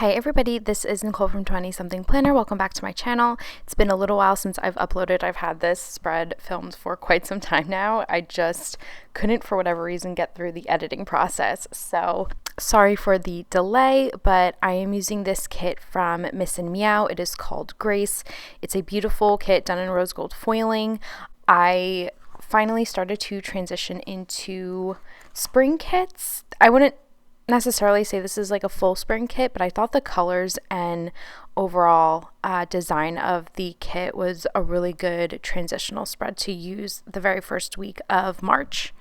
Hey everybody, this is Nicole from 20 Something Planner. Welcome back to my channel. It's been a little while since I've uploaded. I've had this spread filmed for quite some time now. I just couldn't, for whatever reason, get through the editing process. So sorry for the delay, but I am using this kit from Miss and Meow. It is called Grace. It's a beautiful kit done in rose gold foiling. I finally started to transition into spring kits. I wouldn't necessarily say this is like a full spring kit, but I thought the colors and overall design of the kit was a really good transitional spread to use the very first week of March,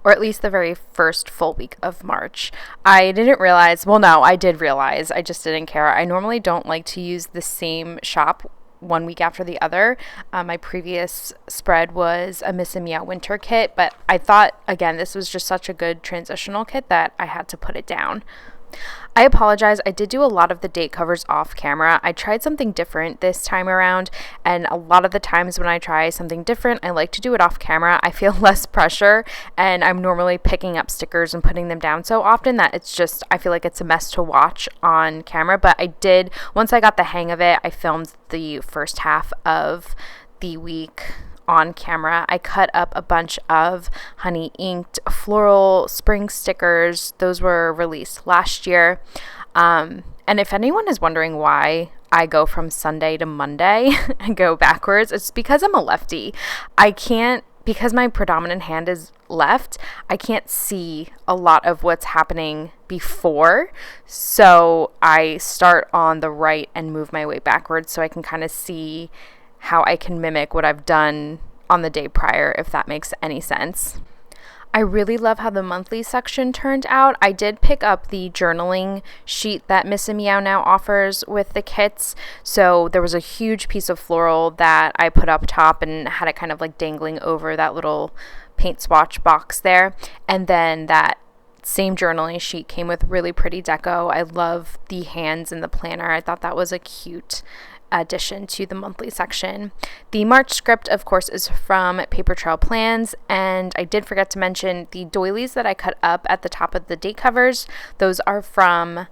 or at least the very first full week of March. I didn't realize, well, no, I did realize, I just didn't care. I normally don't like to use the same shop one week after the other. My previous spread was a Miss and Meow winter kit, but I thought, again, this was just such a good transitional kit that I had to put it down. I apologize. I did do a lot of the date covers off camera. I tried something different this time around, and a lot of the times when I try something different, I like to do it off camera. I feel less pressure, and I'm normally picking up stickers and putting them down so often that it's just, I feel like it's a mess to watch on camera. But I did, once I got the hang of it, I filmed the first half of the week on camera. I cut up a bunch of honey inked floral spring stickers. Those were released last year. And if anyone is wondering why I go from Sunday to Monday and go backwards, it's because I'm a lefty. Because my predominant hand is left, I can't see a lot of what's happening before. So I start on the right and move my way backwards so I can kind of see how I can mimic what I've done on the day prior, if that makes any sense. I really love how the monthly section turned out. I did pick up the journaling sheet that Miss and Meow now offers with the kits. So there was a huge piece of floral that I put up top and had it kind of like dangling over that little paint swatch box there. And then that same journaling sheet came with really pretty deco. I love the hands in the planner. I thought that was a cute addition to the monthly section. The March script, of course, is from Paper Trail Plans, and I did forget to mention the doilies that I cut up at the top of the date covers. Those are from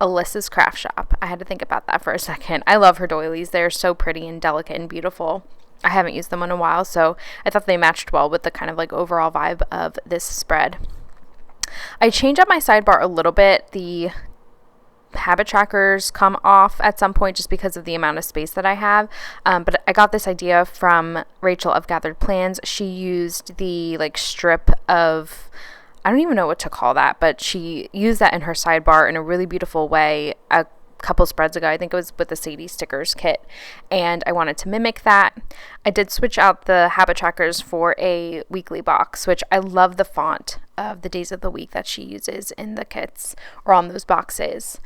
Alyssa's Craft Shop. I had to think about that for a second. I love her doilies. They're so pretty and delicate and beautiful. I haven't used them in a while, so I thought they matched well with the kind of like overall vibe of this spread. I changed up my sidebar a little bit. The habit trackers come off at some point just because of the amount of space that I have, but I got this idea from Rachel of Gathered Plans. She used the like strip of, I don't even know what to call that, but she used that in her sidebar in a really beautiful way a couple spreads ago. I think it was with the Sadie stickers kit, and I wanted to mimic that. I did switch out the habit trackers for a weekly box, which I love the font of the days of the week that she uses in the kits or on those boxes.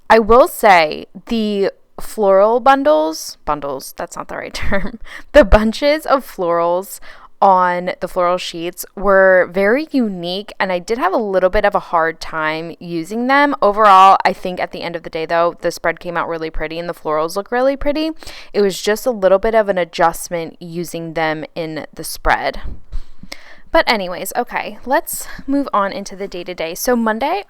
I will say the floral bundles, that's not the right term, the bunches of florals on the floral sheets were very unique, and I did have a little bit of a hard time using them. Overall, I think at the end of the day though, the spread came out really pretty and the florals look really pretty. It was just a little bit of an adjustment using them in the spread. But anyways, okay, let's move on into the day-to-day. So Monday,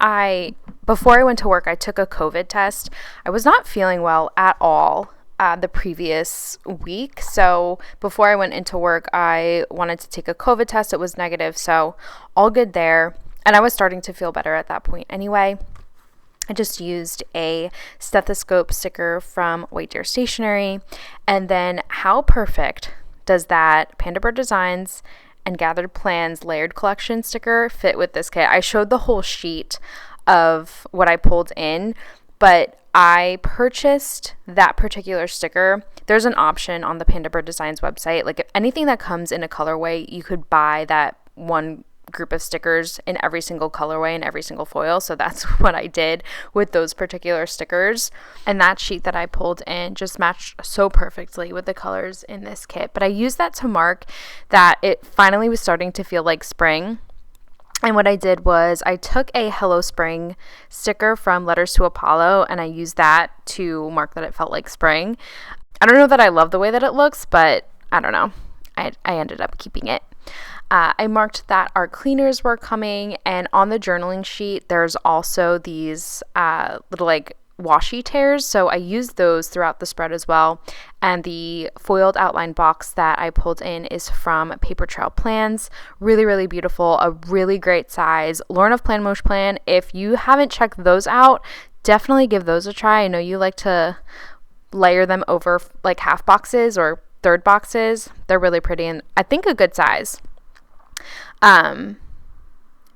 before I went to work, I took a COVID test. I was not feeling well at all the previous week. So before I went into work, I wanted to take a COVID test. It was negative, so all good there. And I was starting to feel better at that point anyway. I just used a stethoscope sticker from White Deer Stationery. And then how perfect does that Panda Bird Designs and Gathered Plans layered collection sticker fit with this kit? I showed the whole sheet of what I pulled in, but I purchased that particular sticker. There's an option on the Panda Bird Designs website. Like if anything that comes in a colorway, you could buy that one group of stickers in every single colorway and every single foil. So that's what I did with those particular stickers. And that sheet that I pulled in just matched so perfectly with the colors in this kit. But I used that to mark that it finally was starting to feel like spring. And what I did was I took a Hello Spring sticker from Letters to Apollo, and I used that to mark that it felt like spring. I don't know that I love the way that it looks, but I don't know. I ended up keeping it. I marked that our cleaners were coming, and on the journaling sheet, there's also these little like washi tears, so I used those throughout the spread as well. And the foiled outline box that I pulled in is from Paper Trail Plans. Really, really beautiful, a really great size. Lauren of Plan Mosh Plan, if you haven't checked those out, definitely give those a try. I know you like to layer them over like half boxes or third boxes. They're really pretty and I think a good size.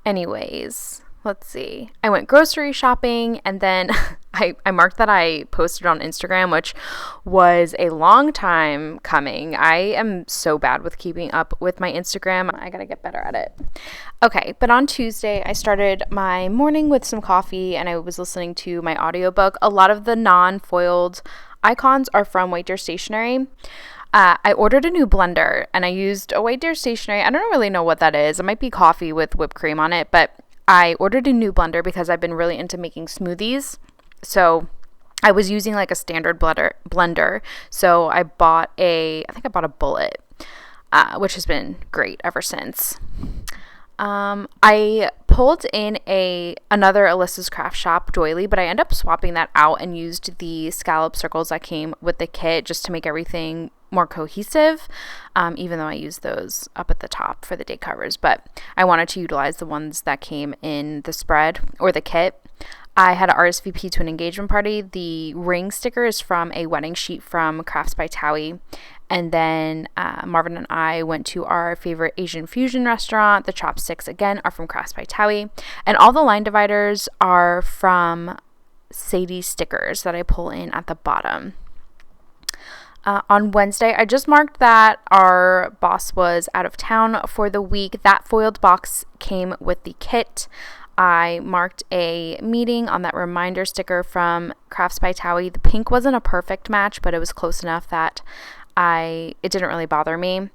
Anyways, let's see. I went grocery shopping and then I marked that I posted on Instagram, which was a long time coming. I am so bad with keeping up with my Instagram. I gotta get better at it. Okay, but on Tuesday, I started my morning with some coffee and I was listening to my audiobook. A lot of the non-foiled icons are from White Deer Stationery. I ordered a new blender and I used a White Deer Stationery. I don't really know what that is. It might be coffee with whipped cream on it, but I ordered a new blender because I've been really into making smoothies. So I was using like a standard blender. So I think I bought a Bullet, which has been great ever since. I pulled in another Alyssa's Craft Shop doily, but I ended up swapping that out and used the scallop circles that came with the kit just to make everything more cohesive, even though I used those up at the top for the day covers, but I wanted to utilize the ones that came in the spread or the kit. I had an RSVP to an engagement party. The ring sticker is from a wedding sheet from Crafts by Towie. And then Marvin and I went to our favorite Asian fusion restaurant. The chopsticks, again, are from Crafts by Towie. And all the line dividers are from Sadie stickers that I pull in at the bottom. On Wednesday, I just marked that our boss was out of town for the week. That foiled box came with the kit. I marked a meeting on that reminder sticker from Crafts by Towie. The pink wasn't a perfect match, but it was close enough that it didn't really bother me.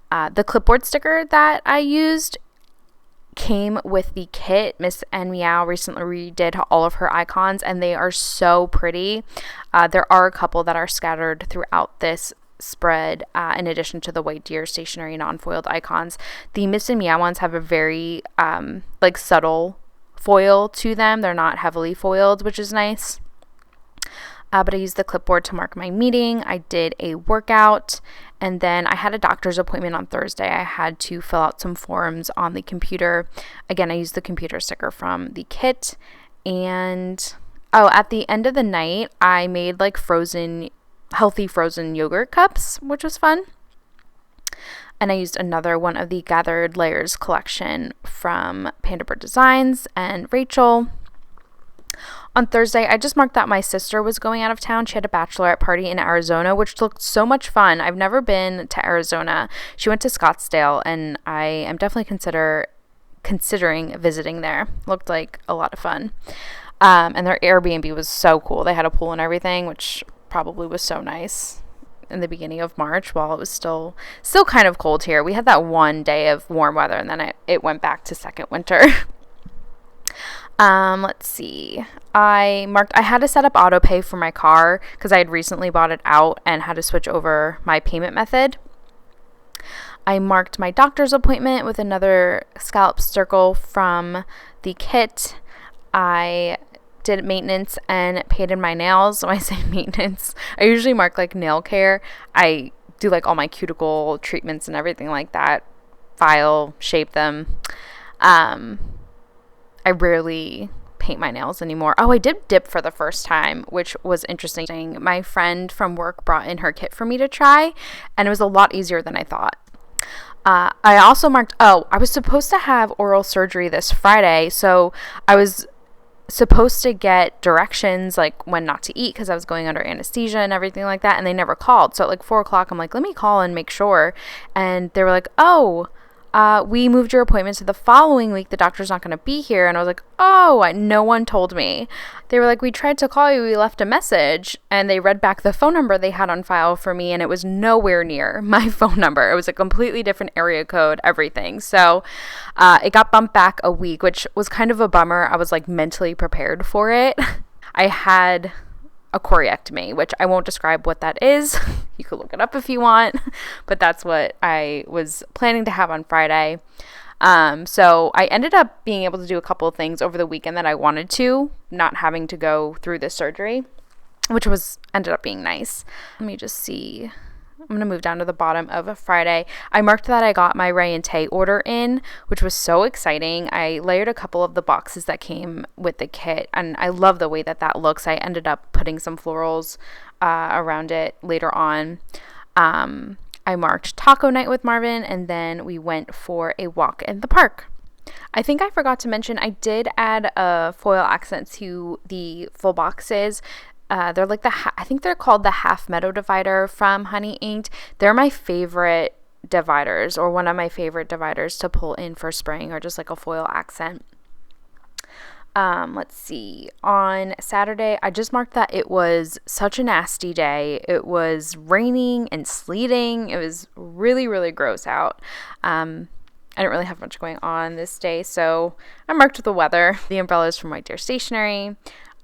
The clipboard sticker that I used came with the kit. Miss and Meow recently redid all of her icons and they are so pretty. There are a couple that are scattered throughout this spread in addition to the White Deer Stationery non-foiled icons. The Miss and Meow ones have a very like subtle foil to them. They're not heavily foiled, which is nice. But I used the clipboard to mark my meeting. I did a workout, and then I had a doctor's appointment on Thursday. I had to fill out some forms on the computer. Again, I used the computer sticker from the kit. And, at the end of the night, I made like healthy frozen yogurt cups, which was fun. And I used another one of the Gathered Layers collection from Panda Bird Designs and Rachel. On Thursday, I just marked that my sister was going out of town. She had a bachelorette party in Arizona, which looked so much fun. I've never been to Arizona. She went to Scottsdale, and I am definitely considering visiting there. Looked like a lot of fun. And their Airbnb was so cool. They had a pool and everything, which probably was so nice in the beginning of March while it was still kind of cold here. We had that one day of warm weather, and then it went back to second winter. Let's see. I had to set up auto pay for my car because I had recently bought it out and had to switch over my payment method. I marked my doctor's appointment with another scallop circle from the kit. I did maintenance and painted my nails. When I say maintenance, I usually mark like nail care. I do like all my cuticle treatments and everything like that. File, shape them. I rarely paint my nails anymore. I did dip for the first time, which was interesting. My friend from work brought in her kit for me to try, and it was a lot easier than I thought. I also marked, I was supposed to have oral surgery this Friday, so I was supposed to get directions like when not to eat because I was going under anesthesia and everything like that, and they never called. So at like 4 o'clock, I'm like, let me call and make sure. And they were like, we moved your appointment to the following week. The doctor's not going to be here. And I was like, no one told me. They were like, we tried to call you. We left a message. And they read back the phone number they had on file for me, and it was nowhere near my phone number. It was a completely different area code, everything. So it got bumped back a week, which was kind of a bummer. I was like mentally prepared for it. I had a choreectomy, which I won't describe what that is. You could look it up if you want, but that's what I was planning to have on Friday. So I ended up being able to do a couple of things over the weekend that I wanted to, not having to go through this surgery, which ended up being nice. Let me just see. I'm going to move down to the bottom of a Friday. I marked that I got my Ray and Tay order in, which was so exciting. I layered a couple of the boxes that came with the kit, and I love the way that looks. I ended up putting some florals around it later on. I marked taco night with Marvin, and then we went for a walk in the park. I think I forgot to mention I did add a foil accent to the full boxes. They're like I think they're called the Half Meadow Divider from Honey Inked. They're my favorite dividers, or one of my favorite dividers to pull in for spring, or just like a foil accent. Let's see. On Saturday, I just marked that it was such a nasty day. It was raining and sleeting. It was really, really gross out. I didn't really have much going on this day, so I marked the weather. The umbrellas from White Deer Stationery.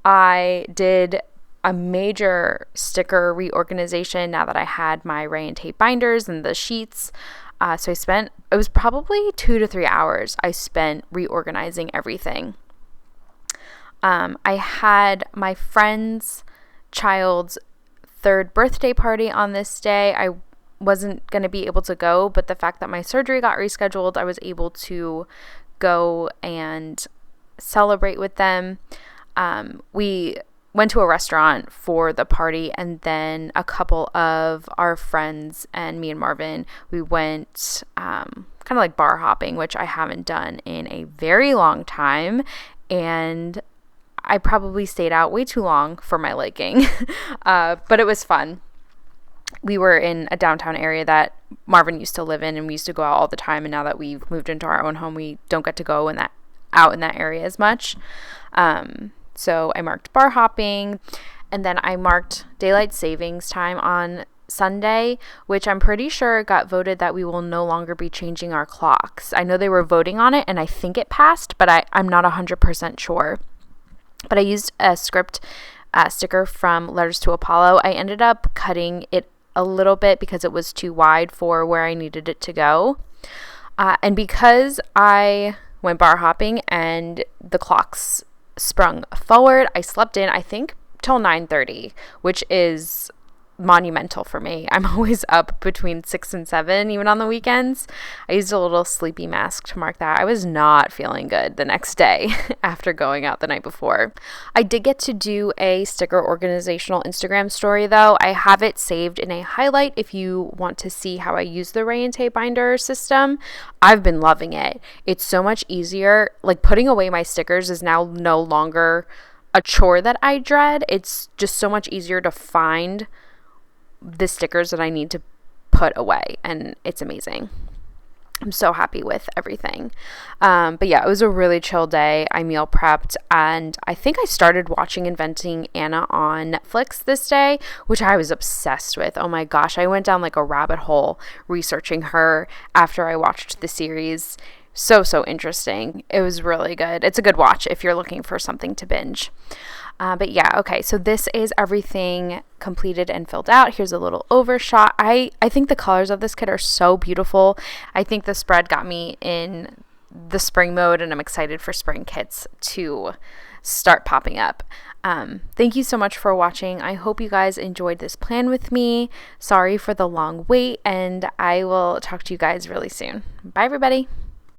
I did a major sticker reorganization now that I had my Ray and Tape binders and the sheets. So it was probably 2 to 3 hours I spent reorganizing everything. I had my friend's child's 3rd birthday party on this day. I wasn't going to be able to go, but the fact that my surgery got rescheduled, I was able to go and celebrate with them. We went to a restaurant for the party, and then a couple of our friends and me and Marvin, we went kind of like bar hopping, which I haven't done in a very long time, and I probably stayed out way too long for my liking, but it was fun. We were in a downtown area that Marvin used to live in, and we used to go out all the time, and now that we've moved into our own home, we don't get to go out in that area as much. So I marked bar hopping, and then I marked daylight savings time on Sunday, which I'm pretty sure got voted that we will no longer be changing our clocks. I know they were voting on it, and I think it passed, but I'm not 100% sure. But I used a script sticker from Letters to Apollo. I ended up cutting it a little bit because it was too wide for where I needed it to go. And because I went bar hopping and the clocks sprung forward, I slept in, I think, till 9:30, which is monumental for me. I'm always up between 6 and 7, even on the weekends. I used a little sleepy mask to mark that. I was not feeling good the next day after going out the night before. I did get to do a sticker organizational Instagram story, though. I have it saved in a highlight if you want to see how I use the Ray and Tape binder system. I've been loving it. It's so much easier. Like, putting away my stickers is now no longer a chore that I dread. It's just so much easier to find the stickers that I need to put away, and it's amazing. I'm so happy with everything. But yeah, it was a really chill day. I meal prepped, and I think I started watching Inventing Anna on Netflix this day, which I was obsessed with. Oh my gosh, I went down like a rabbit hole researching her after I watched the series. So interesting. It was really good. It's a good watch if you're looking for something to binge. But yeah, okay, so this is everything completed and filled out. Here's a little overshot. I think the colors of this kit are so beautiful. I think the spread got me in the spring mode, and I'm excited for spring kits to start popping up. Thank you so much for watching. I hope you guys enjoyed this plan with me. Sorry for the long wait, and I will talk to you guys really soon. Bye, everybody.